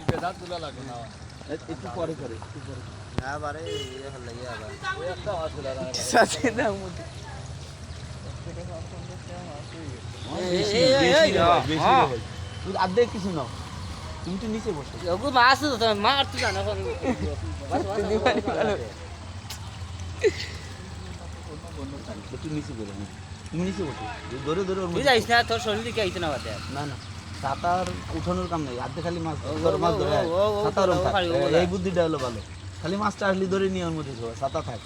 বেদা তুলা লাগবে না একটু পরে করে না বারে ইয়ে হল লাগে আবার ওই একটা মাছ তুলা লাগবে সাথে দাম মধ্যে আর্ধেক কিছু নাও তুমি তো নিচে বসো ওগো মাছ তো মার তুই জানো একটু নিচে করে তুমি নিচে বসো ধরে ধরে ওর তুই মধ্যে যাইস না তোর শরীর দিকে আইতে না বাদে না না সাঁতার উঠানোর কাম নেই আর্ধেক খালি মাছ ধরে মাছ ধরে ও সাঁতার খালি এই বুদ্ধিটা হলো ভালো খালি মাছটা আসলে ধরে নিয়ে ওর মধ্যে ধরো সাঁতার থাকে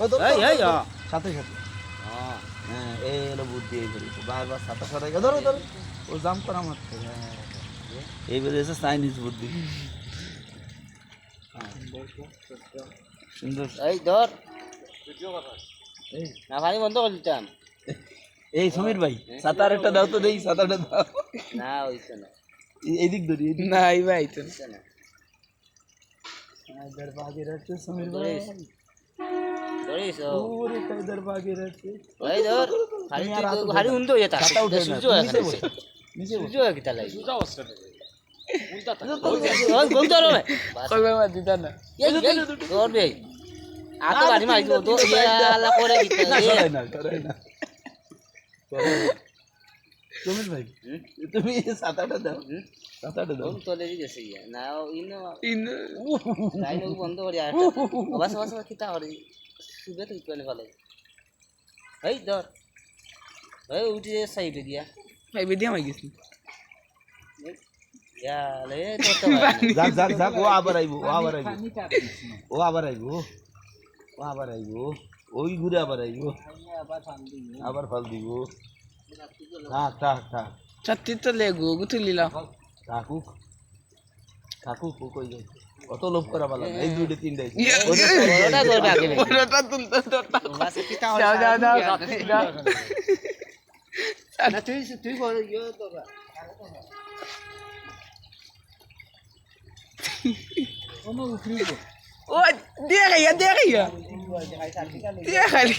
সাথে সাথে হ্যাঁ এই হলো বুদ্ধি এই করেছে বারবার সাঁতার সাঁতার ধরো ধরো ও জাম করা মারছে হ্যাঁ এই বেরিয়েছে চাইনিজ বুদ্ধি সুন্দর এই ধর এই না পানি বন্ধ করে দিতাম এই সমীর ভাই সাঁতার একটা দাও তো দেই সাঁতারটা দাও না হইছে না এইদিক ধরি এইদিক নাই ভাই তো হইছে না इधर भागे रहते समीर भाई ধরিস पूरे का इधर भागे रहते এই ধর খালি তুই খালি উন্দ হয়ে যেতা ছাতা উঠে না সূর্য নিচে বসে নিচে সূর্য কি তালাই সুজা অবস্থা উল্টা থাকে ওই গম ধরো কইবা মা দিতা না এই ধর বে আতো গাড়ি মারি তো আলা করে দিতে না সরাই না সमीर भाई তুমি সাঁতারটা দাও সাঁতারটা দাও ওম তোলে দিছে না ইনো ইন তাই লোক বন্ধ করে আর বাস বাস কিতা হরি সুবে তুই কোনে ভালো এই ধর এই উঠে সাইডে দিয়া ভাই বেদিয়া মাই গেছি ইয়া লে তো যাক ও আবার আইবো ও আবার আইবো ওই ঘুরে আবার আইবো আবার ফল দিব থাক ছাত্রী তো লেগো গুতুলিলা কাকু কই যাই কত লোভ করা ভালো এই দুইটা তিনটা ওটা ধরবে আগে ওটা তুলতে তোটা বাস কিতা যাও যাও যাও না তুই বল ইয়ো তো ও দিয়া গাইয়া দিয়া খালি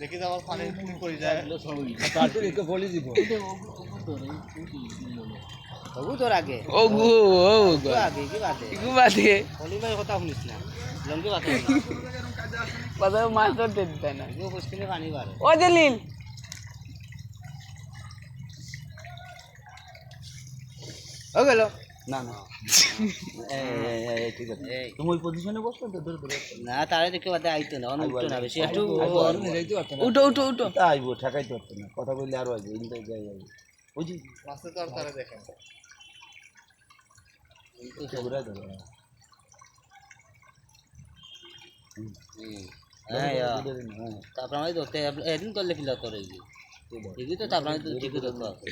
দেখি তো আমার পানি ফুল করে যায় তারপর একটু বলি দিব বাবু তোর আগে ও গো তোর আগে কি বাতে গু বাদে বলি ভাই কথা শুনিস না লঙ্গে বাতে বাদে মাছ ধরতে দিতে না ও পুষ্কিনে পানি বাড়ে ও জলিল ও গেল না ঠিক আছে তুমি ওই পজিশনে বসো তো ধরে না তারে দেখে বাদে আইতো না অন্য উঠতো না বেশি একটু উঠো তা আইবো ঠেকাইতে পারতো না কথা বললে আরো আসবে ইনতে যাই বুঝি মাছে তো আর তারা দেখে ঘুরে ধরো হ্যাঁ তারপর আমি ধরতে এদিন করলে কিলা করে এগিয়ে তো তারপর আমি ঠিকই ধরতে